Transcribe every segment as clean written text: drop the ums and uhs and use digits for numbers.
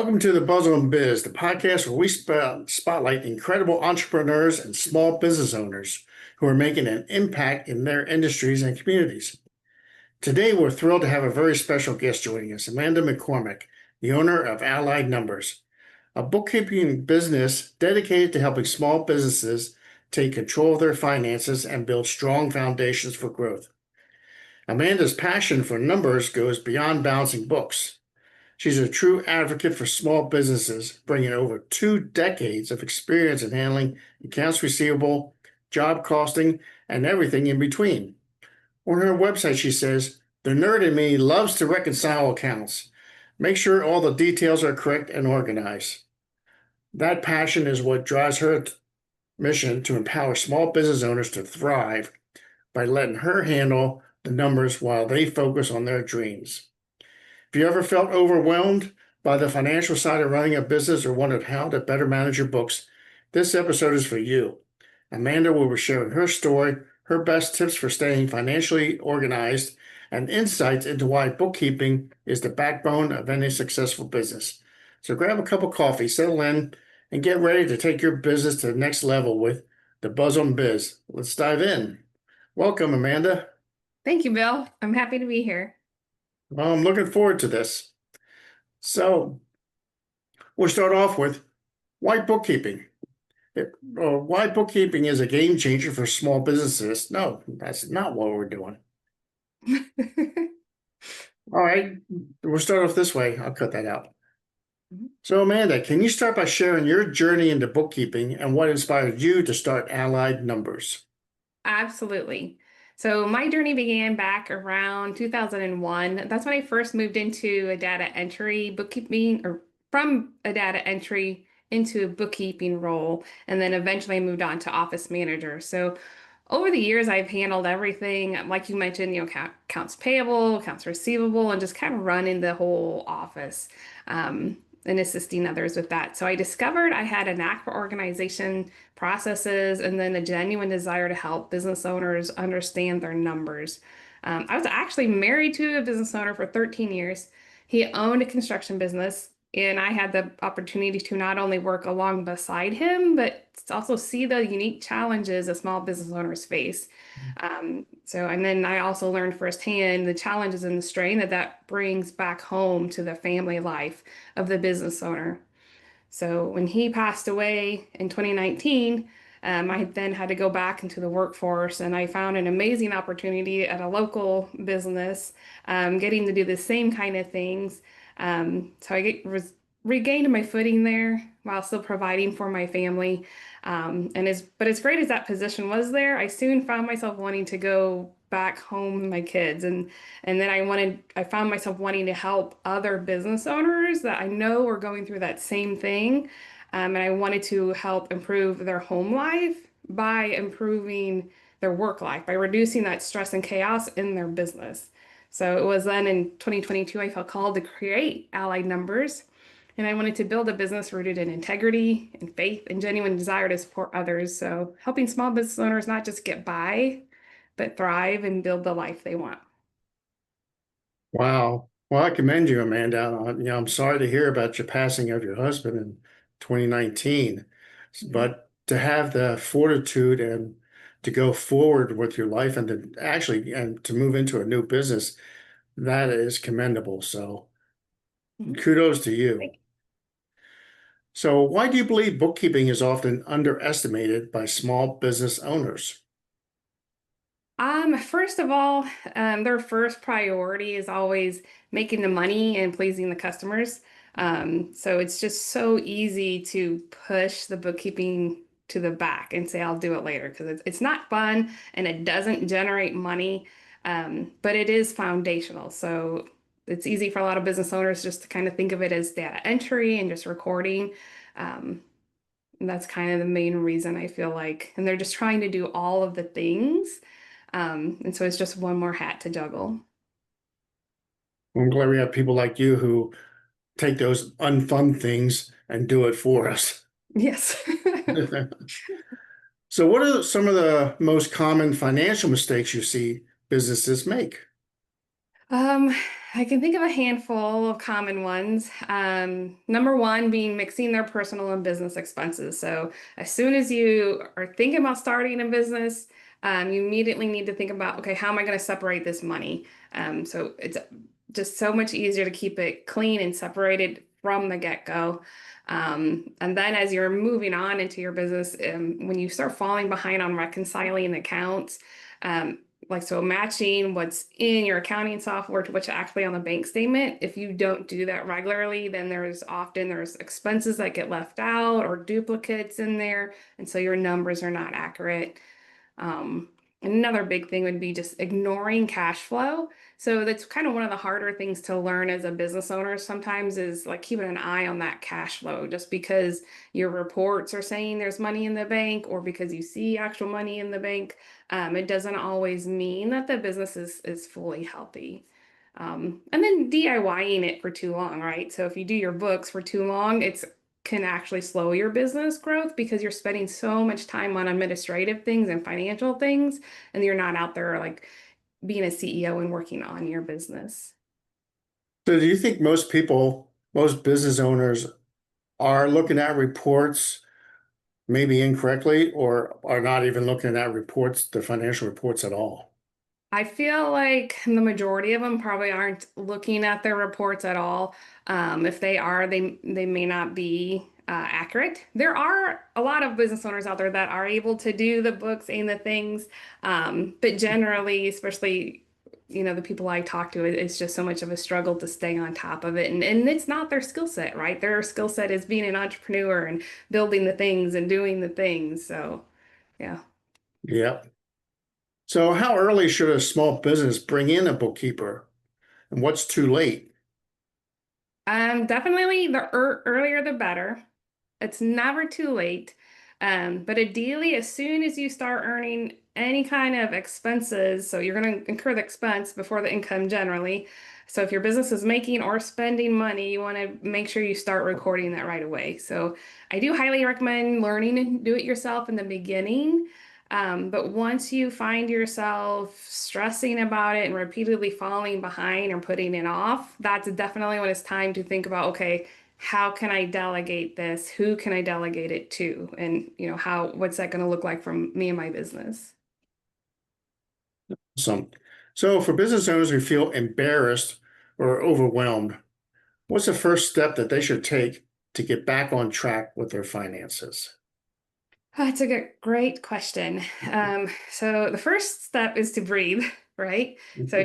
Welcome to the Puzzle Biz, the podcast where we spotlight incredible entrepreneurs and small business owners who are making an impact in their industries and communities. Today, we're thrilled to have a very special guest joining us, Amanda McCormick, the owner of Allied Numbers, a bookkeeping business dedicated to helping small businesses take control of their finances and build strong foundations for growth. Amanda's passion for numbers goes beyond balancing books. She's a true advocate for small businesses, bringing over 2 decades of experience in handling accounts receivable, job costing, and everything in between. On her website, she says, "The nerd in me loves to reconcile accounts, make sure all the details are correct and organized." That passion is what drives her mission to empower small business owners to thrive by letting her handle the numbers while they focus on their dreams. If you ever felt overwhelmed by the financial side of running a business or wondered how to better manage your books, this episode is for you. Amanda will be sharing her story, her best tips for staying financially organized, and insights into why bookkeeping is the backbone of any successful business. So grab a cup of coffee, settle in, and get ready to take your business to the next level with the Puzzle Biz. Let's dive in. Welcome, Amanda. Thank you, Bill. I'm happy to be here. Well, I'm looking forward to this. So we'll start off with why bookkeeping? Why bookkeeping is a game changer for small businesses? No, that's not what we're doing. All right, we'll start off this way. I'll cut that out. So Amanda, can you start by sharing your journey into bookkeeping and what inspired you to start Allied Numbers? Absolutely. So my journey began back around 2001. That's when I first moved into a data entry bookkeeping, or from a data entry into a bookkeeping role. And then eventually I moved on to office manager. So over the years, I've handled everything, like you mentioned, accounts payable, accounts receivable, and just kind of running the whole office. And assisting others with that. So I discovered I had a knack for organization processes and then a genuine desire to help business owners understand their numbers. I was actually married to a business owner for 13 years. He owned a construction business, and I had the opportunity to not only work along beside him, but also see the unique challenges that small business owners face. And then I also learned firsthand the challenges and the strain that brings back home to the family life of the business owner. So when he passed away in 2019, I then had to go back into the workforce, and I found an amazing opportunity at a local business, getting to do the same kind of things. So I regained my footing there while still providing for my family. But as great as that position was there, I soon found myself wanting to go back home with my kids. And then I found myself wanting to help other business owners that I know were going through that same thing. And I wanted to help improve their home life by improving their work life, by reducing that stress and chaos in their business. So it was then in 2022, I felt called to create Allied Numbers. And I wanted to build a business rooted in integrity and faith and genuine desire to support others. So helping small business owners not just get by, but thrive and build the life they want. Wow. Well, I commend you, Amanda. I'm sorry to hear about your passing of your husband in 2019, but to have the fortitude and to go forward with your life and to move into a new business, that is commendable. So kudos to you. So why do you believe bookkeeping is often underestimated by small business owners? First of all, their first priority is always making the money and pleasing the customers. So it's just so easy to push the bookkeeping to the back and say, I'll do it later, because it's not fun and it doesn't generate money, but it is foundational. So it's easy for a lot of business owners just to kind of think of it as data entry and just recording. And that's kind of the main reason I feel like, and they're just trying to do all of the things. And so it's just one more hat to juggle. I'm glad we have people like you who take those unfun things and do it for us. Yes. So what are some of the most common financial mistakes you see businesses make? Um, I can think of a handful of common ones. Number one being mixing their personal and business expenses. So as soon as you are thinking about starting a business, you immediately need to think about, okay, how am I going to separate this money? So it's just so much easier to keep it clean and separated from the get-go. And then as you're moving on into your business, when you start falling behind on reconciling accounts, um, like so matching what's in your accounting software to what's actually on the bank statement. If you don't do that regularly, then there's expenses that get left out or duplicates in there, and so your numbers are not accurate. Um, Another big thing would be just ignoring cash flow. So that's kind of one of the harder things to learn as a business owner sometimes is like keeping an eye on that cash flow. Just because your reports are saying there's money in the bank or because you see actual money in the bank, it doesn't always mean that the business is fully healthy. And then DIYing it for too long, right? So if you do your books for too long, it's can actually slow your business growth because you're spending so much time on administrative things and financial things, and you're not out there like being a CEO and working on your business. So do you think most people, most business owners are looking at reports maybe incorrectly or are not even looking at reports, the financial reports at all? I feel like the majority of them probably aren't looking at their reports at all. If they are, they may not be accurate. There are a lot of business owners out there that are able to do the books and the things, but generally, especially the people I talk to, it's just so much of a struggle to stay on top of it, and it's not their skill set, right? Their skill set is being an entrepreneur and building the things and doing the things. So, yeah. Yep. So how early should a small business bring in a bookkeeper and what's too late? Definitely the earlier the better. It's never too late. But ideally, as soon as you start earning any kind of expenses, so you're going to incur the expense before the income generally. So if your business is making or spending money, you want to make sure you start recording that right away. So I do highly recommend learning and do it yourself in the beginning. But once you find yourself stressing about it and repeatedly falling behind or putting it off, that's definitely when it's time to think about, okay, how can I delegate this? Who can I delegate it to? And what's that going to look like from me and my business? So for business owners who feel embarrassed or overwhelmed, what's the first step that they should take to get back on track with their finances? That's a great question. So the first step is to breathe, right? So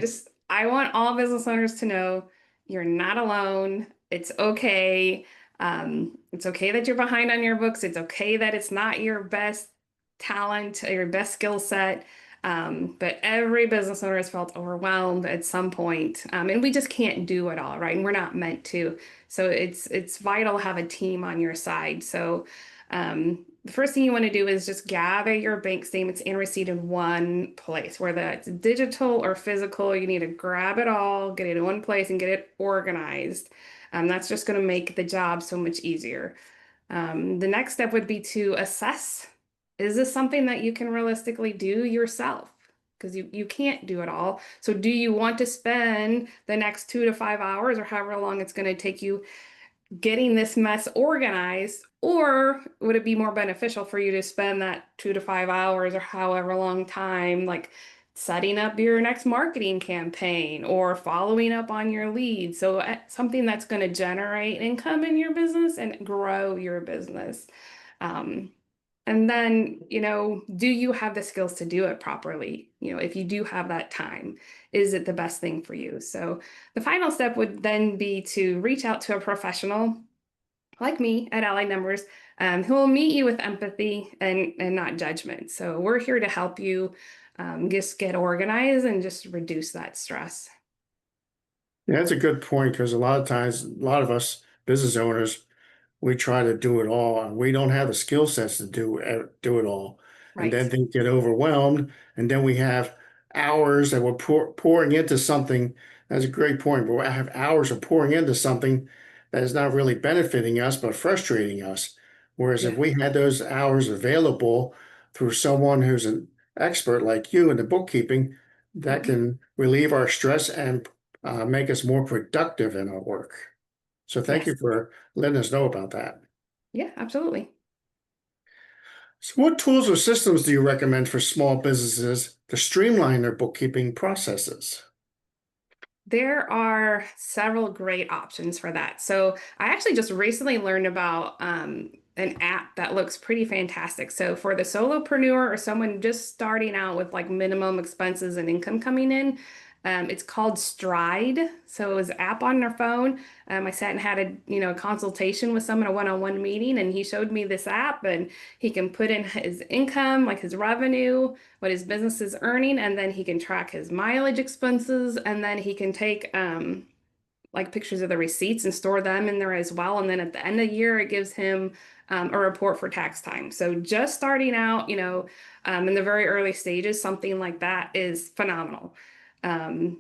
I want all business owners to know you're not alone. It's okay. It's okay that you're behind on your books. It's okay that it's not your best talent or your best skill set. But every business owner has felt overwhelmed at some point. And we just can't do it all, right? And we're not meant to. So it's vital to have a team on your side. So the first thing you want to do is just gather your bank statements and receipt in one place, whether that's digital or physical. You need to grab it all, get it in one place, and get it organized. That's just going to make the job so much easier. The next step would be to assess, is this something that you can realistically do yourself? Because you can't do it all. So do you want to spend the next 2 to 5 hours or however long it's going to take you getting this mess organized, or would it be more beneficial for you to spend that 2 to 5 hours or however long time, like setting up your next marketing campaign or following up on your leads? So something that's going to generate income in your business and grow your business. Um, and then, do you have the skills to do it properly? If you do have that time, is it the best thing for you? So the final step would then be to reach out to a professional like me at Allied Numbers, who will meet you with empathy and not judgment. So we're here to help you just get organized and just reduce that stress. Yeah, that's a good point because a lot of times, a lot of us business owners, we try to do it all and we don't have the skill sets to do it all. And Right. then they get overwhelmed. And then we have hours that we're pouring into something. That's a great point. But I have hours of pouring into something that is not really benefiting us, but frustrating us. Whereas if Yeah. we had those hours available through someone who's an expert like you in the bookkeeping, that Mhm. can relieve our stress and make us more productive in our work. So thank Yes. you for letting us know about that. Yeah, absolutely. So what tools or systems do you recommend for small businesses to streamline their bookkeeping processes? There are several great options for that. So I actually just recently learned about an app that looks pretty fantastic. So for the solopreneur or someone just starting out with like minimum expenses and income coming in, it's called Stride. So it was an app on their phone. I sat and had a consultation with someone, a one-on-one meeting, and he showed me this app, and he can put in his income, like his revenue, what his business is earning, and then he can track his mileage expenses, and then he can take like pictures of the receipts and store them in there as well. And then at the end of the year, it gives him a report for tax time. So just starting out, in the very early stages, something like that is phenomenal.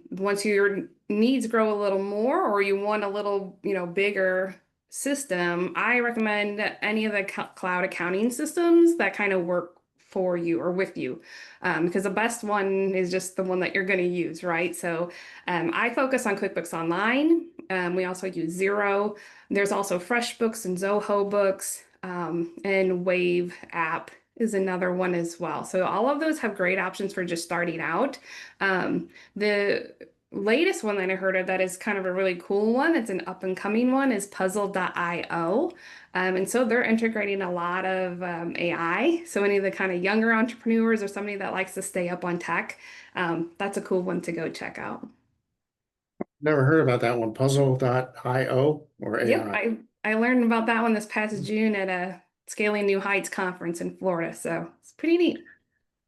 Once your needs grow a little more, or you want a little, bigger system, I recommend any of the cloud accounting systems that kind of work for you or with you, because the best one is just the one that you're going to use, right? So I focus on QuickBooks Online. We also use Xero. There's also FreshBooks and Zoho Books, and Wave app is another one as well. So all of those have great options for just starting out. The latest one that I heard of that is kind of a really cool one, it's an up and coming one, is Puzzle.io. And so they're integrating a lot of AI. So any of the kind of younger entrepreneurs or somebody that likes to stay up on tech, that's a cool one to go check out. Never heard about that one, Puzzle.io or Yep, AI. I learned about that one this past June at a Scaling New Heights conference in Florida, so it's pretty neat.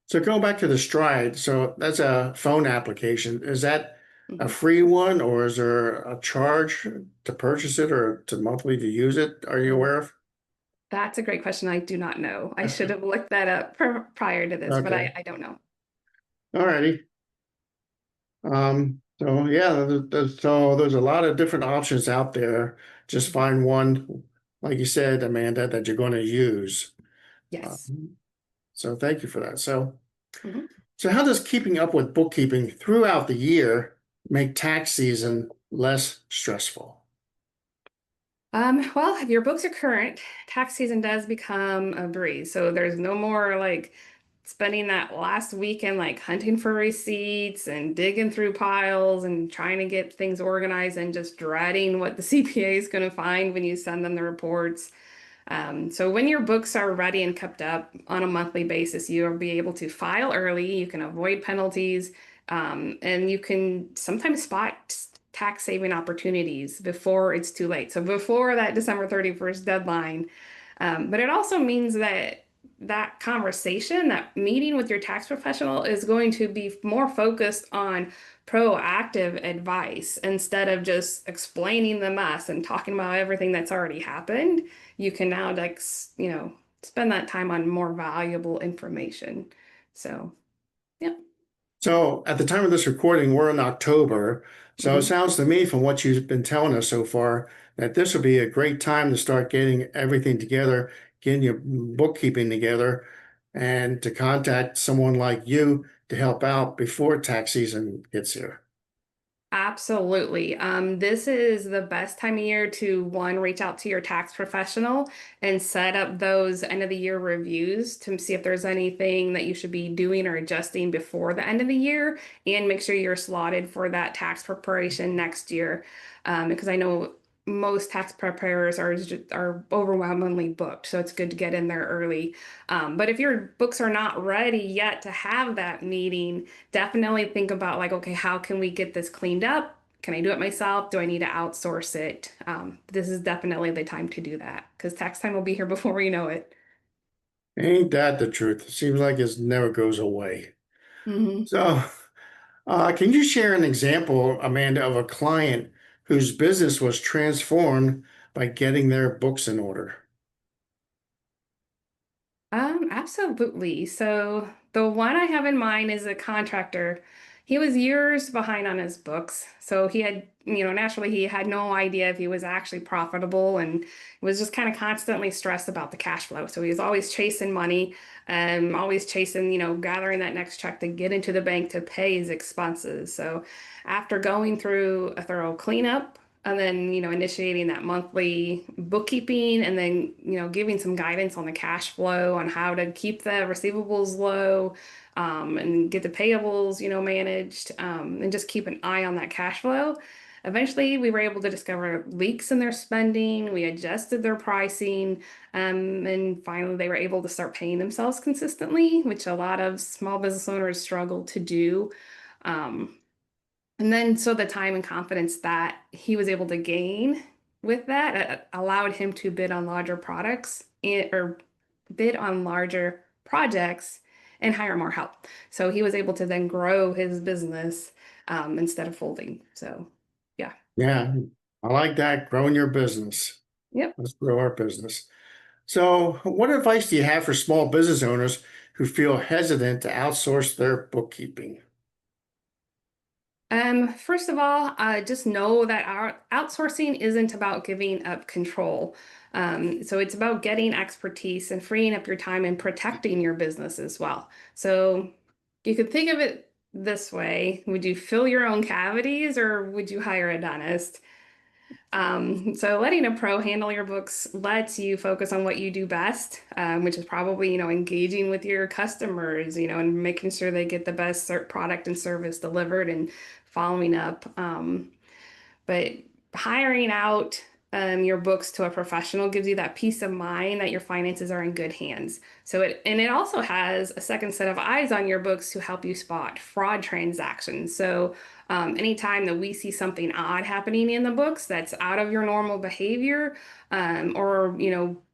So going back to the Stride, so that's a phone application. Is that a Mhm. free one or is there a charge to purchase it or to monthly to use it? Are you aware of? That's a great question. I do not know. I should have looked that up prior to this, but Okay. I don't know. All righty. So yeah, so there's a lot of different options out there. Just Mhm. find one, like you said, Amanda, that you're going to use. Yes. Um, so thank you for that. So, Mhm. so how does keeping up with bookkeeping throughout the year make tax season less stressful? Well, if your books are current, tax season does become a breeze. So there's no more like spending that last weekend like hunting for receipts and digging through piles and trying to get things organized and just dreading what the CPA is going to find when you send them the reports. So when your books are ready and kept up on a monthly basis, you'll be able to file early, you can avoid penalties, and you can sometimes spot tax saving opportunities before it's too late. So before that December 31st deadline. But it also means that that conversation, that meeting with your tax professional is going to be more focused on proactive advice instead of just explaining the mess and talking about everything that's already happened. You can now like spend that time on more valuable information. So yeah. So at the time of this recording, we're in October. So it Mhm. sounds to me from what you've been telling us so far that this would be a great time to start getting everything together, getting your bookkeeping together, and to contact someone like you to help out before tax season gets here. Absolutely. This is the best time of year to one, reach out to your tax professional and set up those end of the year reviews to see if there's anything that you should be doing or adjusting before the end of the year, and make sure you're slotted for that tax preparation next year. Because I know most tax preparers are overwhelmingly booked, so it's good to get in there early. But if your books are not ready yet to have that meeting, definitely think about like, okay, how can we get this cleaned up? Can I do it myself? Do I need to outsource it? This is definitely the time to do that because tax time will be here before we know it. Ain't that the truth? It seems like it never goes away. Hmm. So, can you share an example, Amanda, of a client whose business was transformed by getting their books in order? Absolutely. So the one I have in mind is a contractor. He was years behind on his books. So he had, naturally he had no idea if he was actually profitable and was just kind of constantly stressed about the cash flow. So he was always chasing money, always chasing, gathering that next check to get into the bank to pay his expenses. So after going through a thorough cleanup, and then, initiating that monthly bookkeeping and then, giving some guidance on the cash flow on how to keep the receivables low, and get the payables, managed, and just keep an eye on that cash flow. Eventually, we were able to discover leaks in their spending. We adjusted their pricing, and finally, they were able to start paying themselves consistently, which a lot of small business owners struggle to do. Um, and then, so the time and confidence that he was able to gain with that allowed him to bid on larger products or bid on larger projects and hire more help. So he was able to then grow his business, instead of folding. So, yeah. Yeah, I like that. Growing your business. Yep. Let's grow our business. So, what advice do you have for small business owners who feel hesitant to outsource their bookkeeping? First of all, just know that our outsourcing isn't about giving up control. So it's about getting expertise and freeing up your time and protecting your business as well. So you could think of it this way. Would you fill your own cavities or would you hire a dentist? So letting a pro handle your books lets you focus on what you do best, which is probably, engaging with your customers, and making sure they get the best product and service delivered and following up. But hiring out your books to a professional gives you that peace of mind that your finances are in good hands. It also has a second set of eyes on your books to help you spot fraud transactions. So anytime that we see something odd happening in the books that's out of your normal behavior, or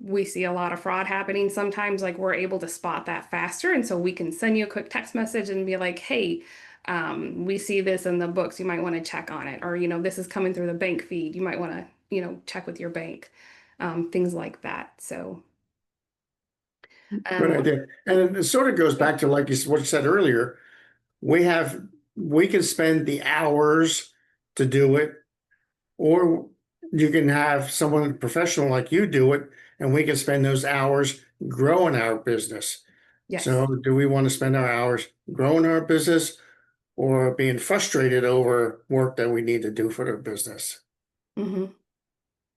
we see a lot of fraud happening, sometimes like we're able to spot that faster, and so we can send you a quick text message and be like, hey, we see this in the books, you might want to check on it, or this is coming through the bank feed, you might want to check with your bank, things like that. So Good um, idea. And it sort of goes back to like what you said earlier. We have we can spend the hours to do it, or you can have someone professional like you do it, and we can spend those hours growing our business. yes. So, do we want to spend our hours growing our business or being frustrated over work that we need to do for the business? hmm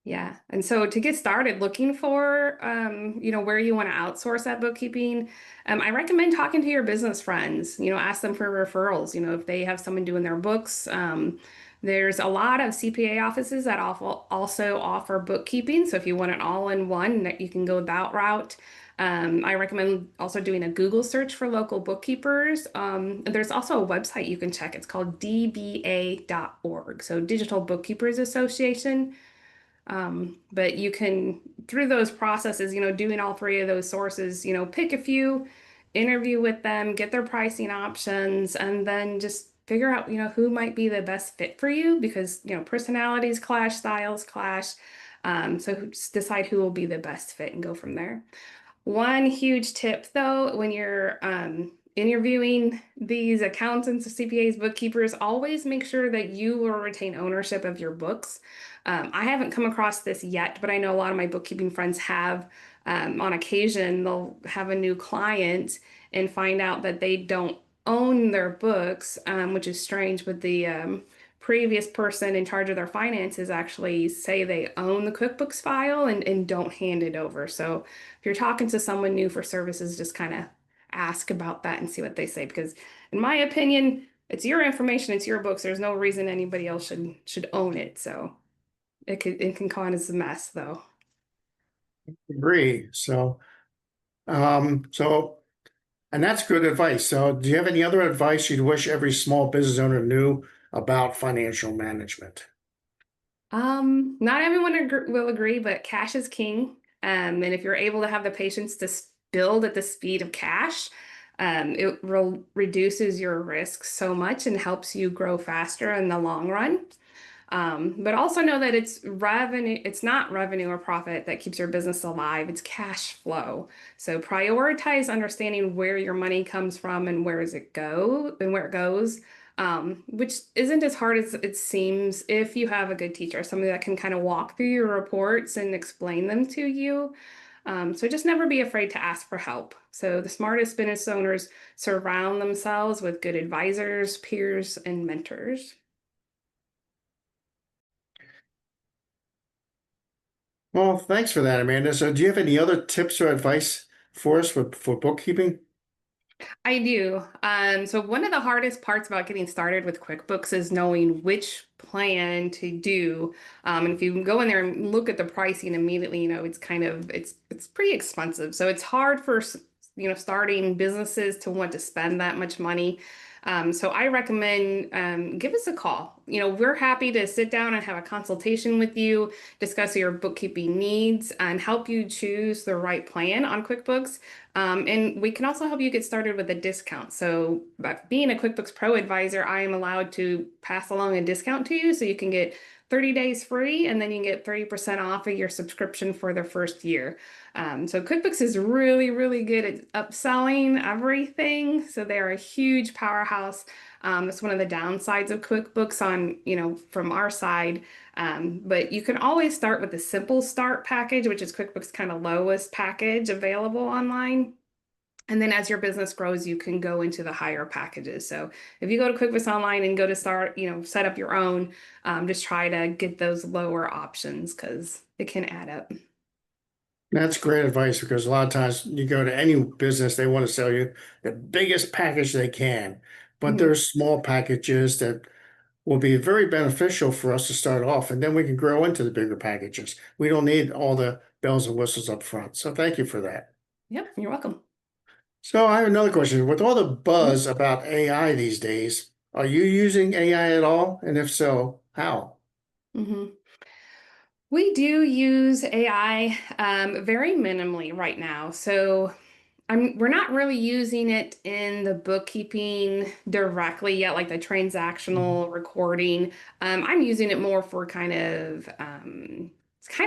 Yeah. And so to get started looking for, where you want to outsource that bookkeeping, I recommend talking to your business friends, ask them for referrals, if they have someone doing their books. There's a lot of CPA offices that also offer bookkeeping. So if you want it all in one, that you can go that route. I recommend also doing a Google search for local bookkeepers. There's also a website you can check. It's called dba.org, so Digital Bookkeepers Association. But you can, through those processes, doing all three of those sources, pick a few, interview with them, get their pricing options, and then just figure out, who might be the best fit for you because, personalities clash, styles clash. So just decide who will be the best fit and go from there. One huge tip, though, when you're interviewing these accountants, CPAs, bookkeepers, always make sure that you will retain ownership of your books. I haven't come across this yet, but I know a lot of my bookkeeping friends have. On occasion, they'll have a new client and find out that they don't own their books, which is strange, but the previous person in charge of their finances actually say they own the QuickBooks file and don't hand it over. So if you're talking to someone new for services, just kind of ask about that and see what they say. Because in my opinion, it's your information, it's your books. There's no reason anybody else should own it. So it can cause a mess though. Agree. So, and that's good advice. So, do you have any other advice you'd wish every small business owner knew about financial management? Not everyone will agree, but cash is king. And if you're able to have the patience to build at the speed of cash, it reduces your risk so much and helps you grow faster in the long run. But also know that it's not revenue or profit that keeps your business alive, it's cash flow. So prioritize understanding where your money comes from and where it goes. which isn't as hard as it seems if you have a good teacher, somebody that can kind of walk through your reports and explain them to you. So just never be afraid to ask for help. So the smartest business owners surround themselves with good advisors, peers, and mentors. Well, thanks for that, Amanda. So do you have any other tips or advice for us for bookkeeping? I do. So one of the hardest parts about getting started with QuickBooks is knowing which plan to do. And if you go in there and look at the pricing immediately, it's kind of it's pretty expensive. So it's hard for starting businesses to want to spend that much money. So I recommend give us a call. We're happy to sit down and have a consultation with you, discuss your bookkeeping needs, and help you choose the right plan on QuickBooks. And we can also help you get started with a discount. So by being a QuickBooks Pro advisor, I am allowed to pass along a discount to you so you can get 30 days free, and then you can get 30% off of your subscription for the first year. So QuickBooks is really, really good at upselling everything. So they're a huge powerhouse. That's one of the downsides of QuickBooks from our side. But you can always start with the simple start package, which is QuickBooks kind of lowest package available online. And then as your business grows, you can go into the higher packages. So if you go to QuickBooks Online and go to start, set up your own, just try to get those lower options because it can add up. That's great advice because a lot of times you go to any business, they want to sell you the biggest package they can. But Mhm. there's small packages that will be very beneficial for us to start off, and then we can grow into the bigger packages. We don't need all the bells and whistles up front. So thank you for that. Yep, you're welcome. So I have another question. With all the buzz about AI these days, are you using AI at all? And if so, how? Mm-hmm. We do use AI very minimally right now. So we're not really using it in the bookkeeping directly yet, like the transactional recording. I'm using it more for kind of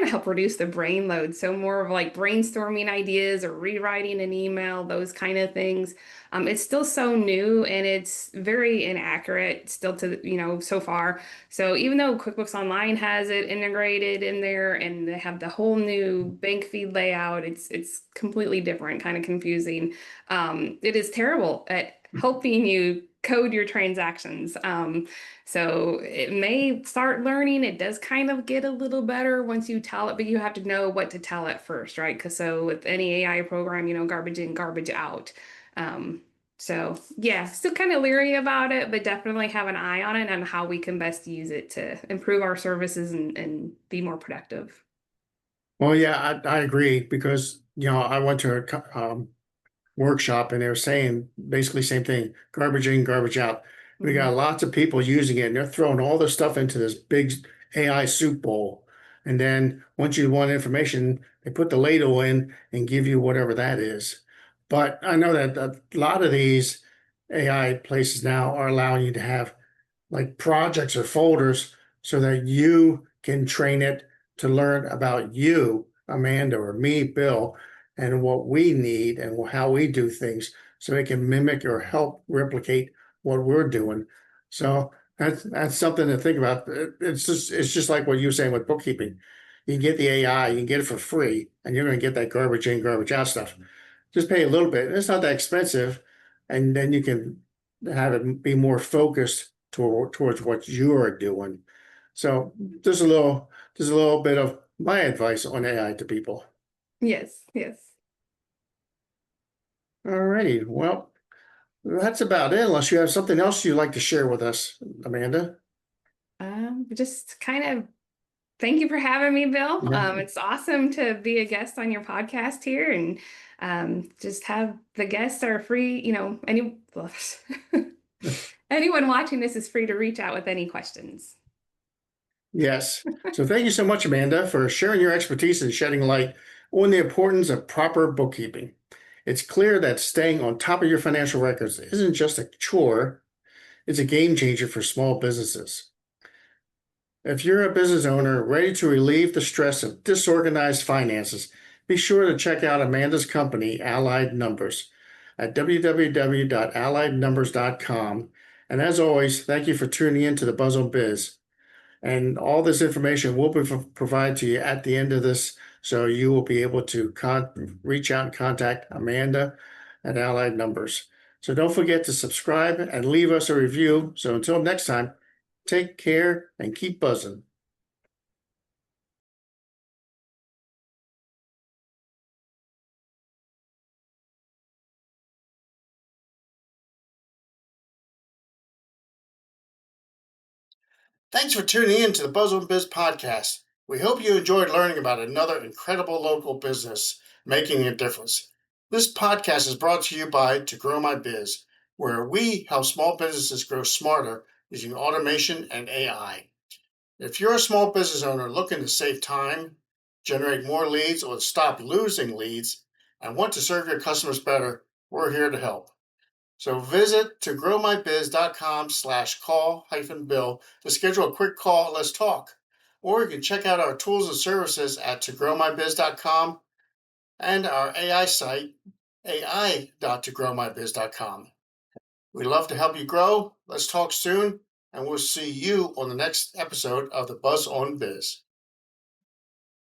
help reduce the brain load. So more of like brainstorming ideas or rewriting an email, those kind of things. It's still so new and it's very inaccurate still so far. So even though QuickBooks Online has it integrated in there and they have the whole new bank feed layout, it's completely different, kind of confusing. It is terrible at helping you code your transactions. So it may start learning. It does kind of get a little better once you tell it, but you have to know what to tell it first, right? Because so with any AI program, garbage in, garbage out. Um, so yeah, still kind of leery about it, but definitely have an eye on it and how we can best use it to improve our services and be more productive. Well, yeah, I agree because, I went to a workshop and they were saying basically same thing, garbage in, garbage out. We Mhm. got lots of people using it and they're throwing all this stuff into this big AI soup bowl. And then once you want information, they put the ladle in and give you whatever that is. But I know that a lot of these AI places now are allowing you to have like projects or folders so that you can train it to learn about you, Amanda, or me, Bill, and what we need and how we do things so it can mimic or help replicate what we're doing. So that's something to think about. It's just like what you were saying with bookkeeping. You can get the AI, you can get it for free, and you're going to get that garbage in, garbage out stuff. Just pay a little bit. It's not that expensive, and then you can have it be more focused towards what you're doing. So there's a little bit of my advice on AI to people. Yes, yes. All righty. Well, that's about it, unless you have something else you'd like to share with us, Amanda. Just kind of thank you for having me, Bill. Yeah. It's awesome to be a guest on your podcast here and just have the guests are free, anyone watching this is free to reach out with any questions. Yes. So thank you so much, Amanda, for sharing your expertise and shedding light on the importance of proper bookkeeping. It's clear that staying on top of your financial records isn't just a chore, it's a game changer for small businesses. If you're a business owner ready to relieve the stress of disorganized finances, be sure to check out Amanda's company, Allied Numbers, at www.alliednumbers.com And as always, thank you for tuning in to the Buzz on Biz. And all this information will be provided to you at the end of this, so you will be able to reach out and contact Amanda at Allied Numbers. So don't forget to subscribe and leave us a review. So until next time, take care and keep buzzing. Thanks for tuning in to the Buzz on Biz podcast. We hope you enjoyed learning about another incredible local business making a difference. This podcast is brought to you by To Grow My Biz, where we help small businesses grow smarter using automation and AI. If you're a small business owner looking to save time, generate more leads, or stop losing leads, and want to serve your customers better, we're here to help. So visit togrowmybiz.com/call-bill to schedule a quick call and let's talk. Or you can check out our tools and services at togrowmybiz.com and our AI site, ai.togrowmybiz.com. We'd love to help you grow. Let's talk soon, and we'll see you on the next episode of the Buzz on Biz.